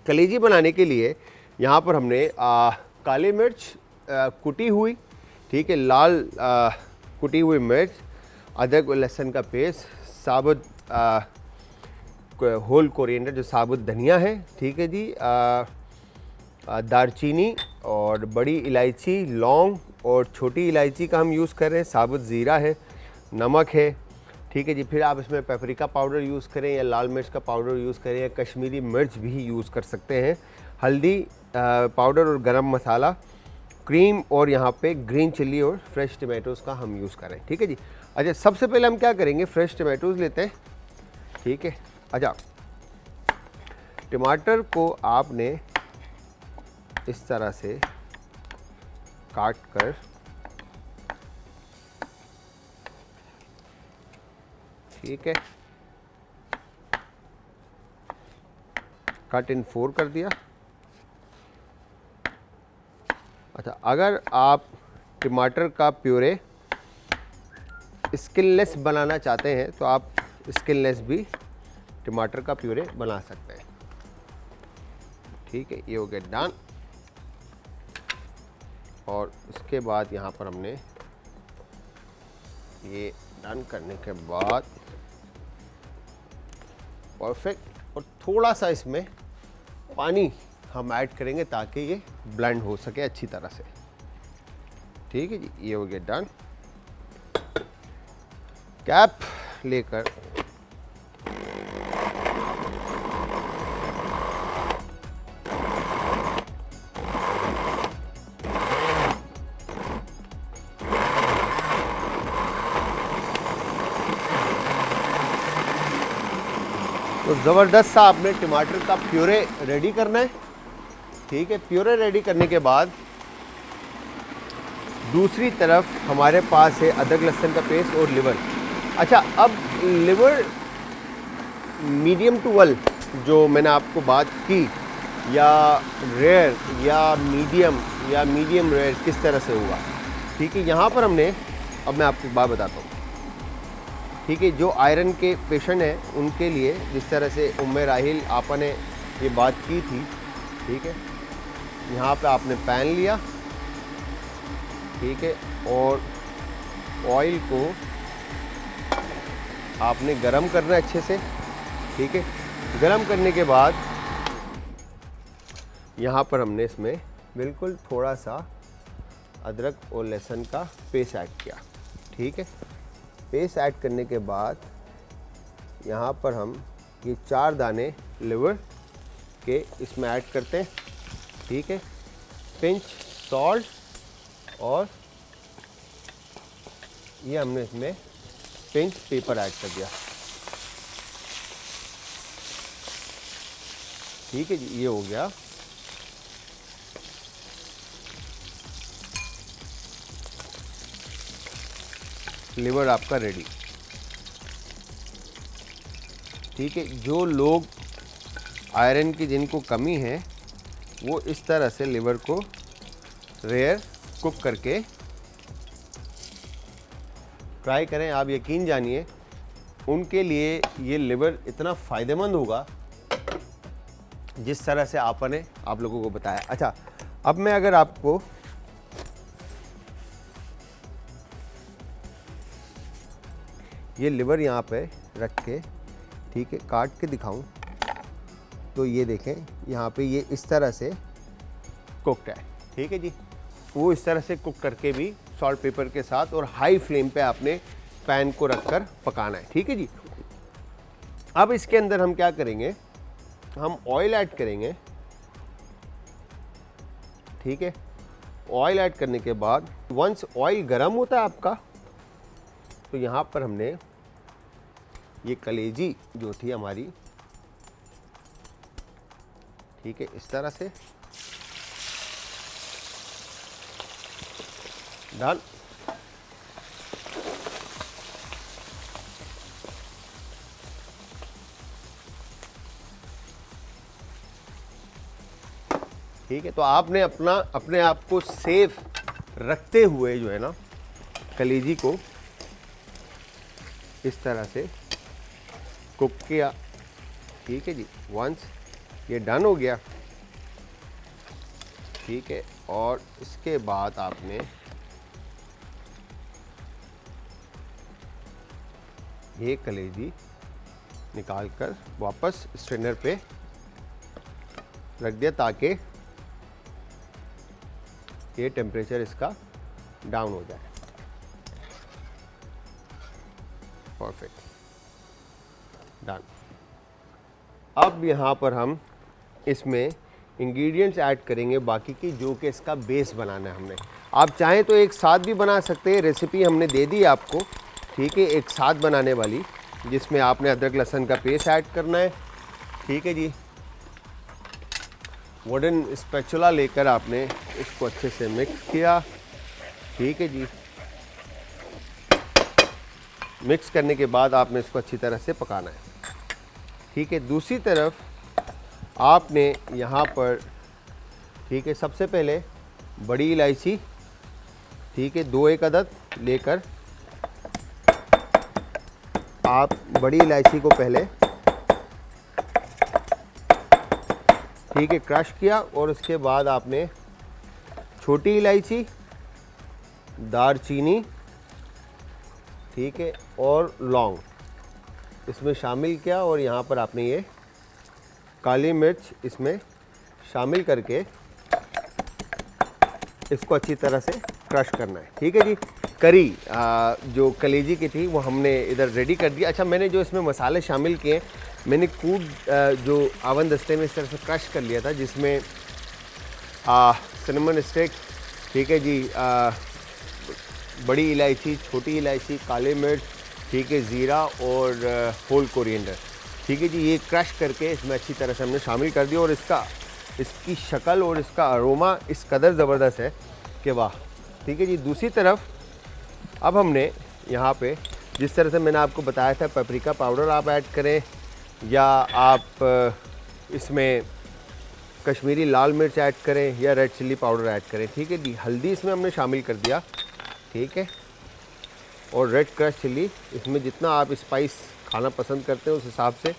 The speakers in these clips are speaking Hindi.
कलेजी बनाने के लिए यहाँ पर हमने काली मिर्च कुटी हुई, ठीक है, लाल कुटी हुई मिर्च, अदरक और लहसुन का पेस्ट, साबुत होल कोरिएंडर जो साबुत धनिया है, ठीक है जी, दालचीनी और बड़ी इलायची, लौंग और छोटी इलायची का हम यूज़ कर रहे हैं, साबुत ज़ीरा है, नमक है, ठीक है जी। फिर आप इसमें पेपरिका पाउडर यूज़ करें या लाल मिर्च का पाउडर यूज़ करें या कश्मीरी मिर्च भी यूज़ कर सकते हैं, हल्दी पाउडर और गरम मसाला, क्रीम और यहाँ पे ग्रीन चिल्ली और फ्रेश टमाटोज़ का हम यूज़ करें, ठीक है जी। अच्छा, सबसे पहले हम क्या करेंगे, फ्रेश टमाटोज़ लेते हैं, ठीक है। अच्छा, टमाटर को आपने इस तरह से काट कर, ठीक है, कट इन 4 कर दिया। अच्छा, अगर आप टमाटर का प्यूरे स्किनलेस बनाना चाहते हैं तो आप स्किनलेस भी टमाटर का प्यूरे बना सकते हैं, ठीक है। ये हो गया डन। और उसके बाद यहाँ पर हमने ये डन करने के बाद परफेक्ट, और थोड़ा सा इसमें पानी हम ऐड करेंगे ताकि ये ब्लेंड हो सके अच्छी तरह से, ठीक है जी। ये हो गया डन। कैप लेकर तो ज़बरदस्त सा आपने टमाटर का प्यूरे रेडी करना है, ठीक है। प्यूरे रेडी करने के बाद दूसरी तरफ हमारे पास है अदरक लहसुन का पेस्ट और लिवर। अच्छा, अब लिवर मीडियम टू वेल जो मैंने आपको बात की, या रेयर या मीडियम रेयर किस तरह से होगा, ठीक है। यहाँ पर हमने, अब मैं आपको एक बात बताता हूँ, ठीक है, जो आयरन के पेशेंट हैं उनके लिए जिस तरह से उम्मे राहिल आपा ने ये बात की थी, ठीक है। यहाँ पे आपने पैन लिया, ठीक है, और ऑयल को आपने गरम करना है अच्छे से, ठीक है। गरम करने के बाद यहाँ पर हमने इसमें बिल्कुल थोड़ा सा अदरक और लहसुन का पेस्ट ऐड किया, ठीक है। पेस्ट ऐड करने के बाद यहाँ पर हम ये 4 दाने लिवर के इसमें ऐड करते हैं, ठीक है। पिंच सॉल्ट और ये हमने इसमें पिंच पेपर ऐड कर दिया, ठीक है जी। ये हो गया। लिवर आपका रेडी, ठीक है। जो लोग आयरन की जिनको कमी है वो इस तरह से लिवर को रेयर कुक करके ट्राई करें। आप यकीन जानिए उनके लिए ये लिवर इतना फ़ायदेमंद होगा जिस तरह से आपने आप लोगों को बताया। अच्छा, अब मैं अगर आपको ये लिवर यहाँ पे रख के, ठीक है, काट के दिखाऊं तो ये देखें यहाँ पे ये इस तरह से कुकड है, ठीक है जी। वो इस तरह से कुक करके भी सॉल्ट पेपर के साथ और हाई फ्लेम पे आपने पैन को रखकर पकाना है, ठीक है जी। अब इसके अंदर हम क्या करेंगे, हम ऑयल ऐड करेंगे, ठीक है। ऑयल ऐड करने के बाद वंस ऑयल गर्म होता है आपका, तो यहाँ पर हमने ये कलेजी जो थी हमारी, ठीक है, इस तरह से डाल, ठीक है। तो आपने अपने आप को सेफ रखते हुए जो है ना कलेजी को इस तरह से कुक किया, ठीक है जी। वंस ये डन हो गया, ठीक है। और इसके बाद आपने ये कलेजी निकाल कर वापस स्ट्रेनर पे रख दिया ताकि ये टेम्परेचर इसका डाउन हो जाए। Perfect, done. अब यहाँ पर हम इसमें इंग्रेडिएंट्स ऐड करेंगे बाकी की, जो कि इसका बेस बनाना है हमने। आप चाहें तो एक साथ भी बना सकते हैं, रेसिपी हमने दे दी आपको, ठीक है, एक साथ बनाने वाली, जिसमें आपने अदरक लहसुन का पेस्ट ऐड करना है, ठीक है जी। वुडन स्पैचुला लेकर आपने इसको अच्छे से मिक्स किया, ठीक है जी। मिक्स करने के बाद आपने इसको अच्छी तरह से पकाना है, ठीक है। दूसरी तरफ आपने यहाँ पर, ठीक है, सबसे पहले बड़ी इलायची, ठीक है, 2-1 अदद लेकर आप बड़ी इलायची को पहले, ठीक है, क्रश किया। और उसके बाद आपने छोटी इलायची, दालचीनी, ठीक है, और लौंग इसमें शामिल किया। और यहाँ पर आपने ये काली मिर्च इसमें शामिल करके इसको अच्छी तरह से क्रश करना है, ठीक है जी। करी जो कलेजी की थी वो हमने इधर रेडी कर दिया। अच्छा, मैंने जो इसमें मसाले शामिल किए, मैंने कूड जो आवन दस्ते में इस तरह से क्रश कर लिया था, जिसमें सिनेमन स्टिक, ठीक है जी, बड़ी इलायची, छोटी इलायची, काली मिर्च, ठीक है, ज़ीरा और होल कोरिएंडर, ठीक है जी, ये क्रश करके इसमें अच्छी तरह से हमने शामिल कर दिया। और इसकी शक्ल और इसका अरोमा इस कदर ज़बरदस्त है कि वाह, ठीक है जी। दूसरी तरफ अब हमने यहाँ पे जिस तरह से मैंने आपको बताया था, पेपरिका पाउडर आप ऐड करें या आप इसमें कश्मीरी लाल मिर्च ऐड करें या रेड चिल्ली पाउडर ऐड करें, ठीक है जी। हल्दी इसमें हमने शामिल कर दिया, ठीक है, और रेड क्रश चिल्ली, इसमें जितना आप स्पाइस खाना पसंद करते हैं उस हिसाब से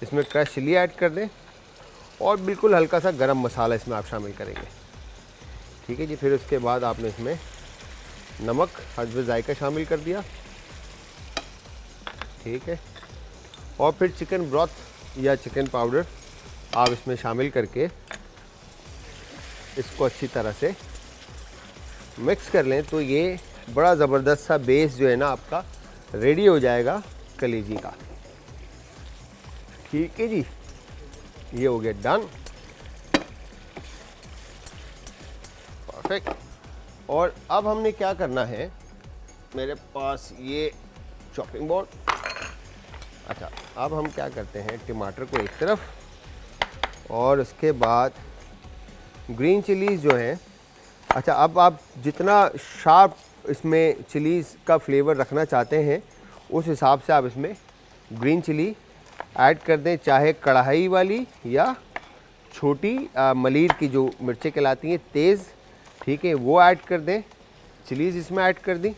इसमें क्रश चिल्ली ऐड कर दें। और बिल्कुल हल्का सा गरम मसाला इसमें आप शामिल करेंगे, ठीक है जी। फिर उसके बाद आपने इसमें नमक हस्ब जायका शामिल कर दिया, ठीक है। और फिर चिकन ब्रॉथ या चिकन पाउडर आप इसमें शामिल करके इसको अच्छी तरह से मिक्स कर लें, तो ये बड़ा ज़बरदस्त सा बेस जो है ना आपका रेडी हो जाएगा कलेजी का, ठीक है जी। ये हो गया डन, परफेक्ट। और अब हमने क्या करना है, मेरे पास ये चॉपिंग बोर्ड। अच्छा, अब हम क्या करते हैं, टमाटर को एक तरफ और उसके बाद ग्रीन चिलीज़ जो हैं। अच्छा, अब आप जितना शार्प इसमें चिलीज़ का फ्लेवर रखना चाहते हैं उस हिसाब से आप इसमें ग्रीन चिली ऐड कर दें, चाहे कढ़ाई वाली या छोटी मलीर की जो मिर्चें कहलाती हैं तेज़, ठीक है, वो ऐड कर दें। चिलीज़ इसमें ऐड कर दी,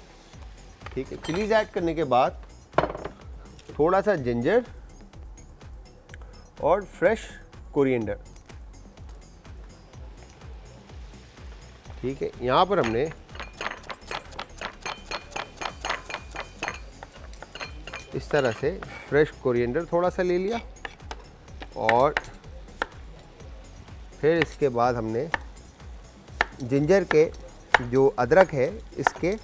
ठीक है। चिलीज़ ऐड करने के बाद थोड़ा सा जिंजर और फ्रेश कोरिएंडर, ठीक है। यहाँ पर हमने इस तरह से फ्रेश कोरिएंडर थोड़ा सा ले लिया। और फिर इसके बाद हमने जिंजर के जो अदरक है इसके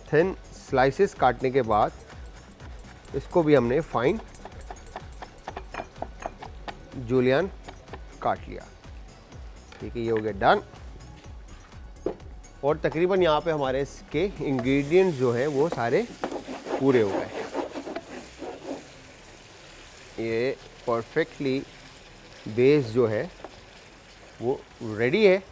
थिन स्लाइसेस काटने के बाद इसको भी हमने फाइन जूलियन काट लिया, ठीक है। ये हो गया डन। और तकरीबन यहाँ पे हमारे इसके इंग्रेडिएंट्स जो है वो सारे पूरे हो गए। ये परफेक्टली बेस जो है वो रेडी है।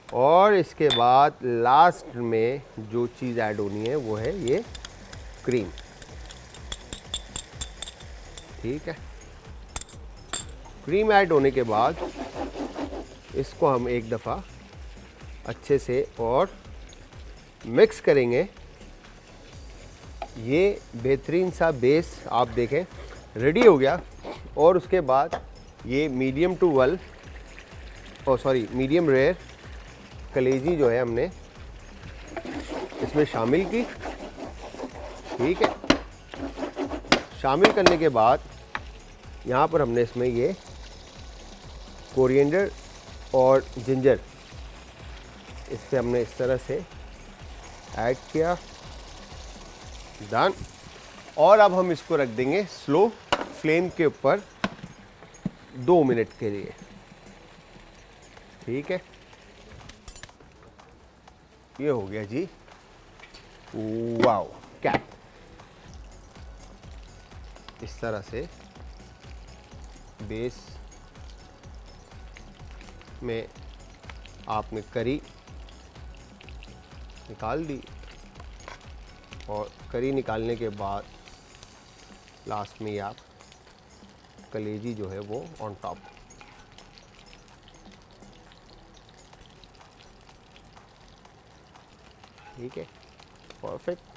और इसके बाद लास्ट में जो चीज़ ऐड होनी है वो है ये क्रीम, ठीक है। क्रीम ऐड होने के बाद इसको हम एक दफ़ा अच्छे से और मिक्स करेंगे। ये बेहतरीन सा बेस आप देखें रेडी हो गया। और उसके बाद ये medium to well medium rare कलेजी जो है हमने इसमें शामिल की। ठीक है, शामिल करने के बाद यहाँ पर हमने इसमें ये कोरिएंडर और जिंजर इस पर हमने इस तरह से ऐड किया। डन। और अब हम इसको रख देंगे स्लो फ्लेम के ऊपर 2 मिनट के लिए। ठीक है, ये हो गया जी। वाओ, कैप इस तरह से बेस में आपने करी निकाल दी और करी निकालने के बाद लास्ट में आप कलेजी जो है वो ऑन टॉप। ठीक है, परफेक्ट।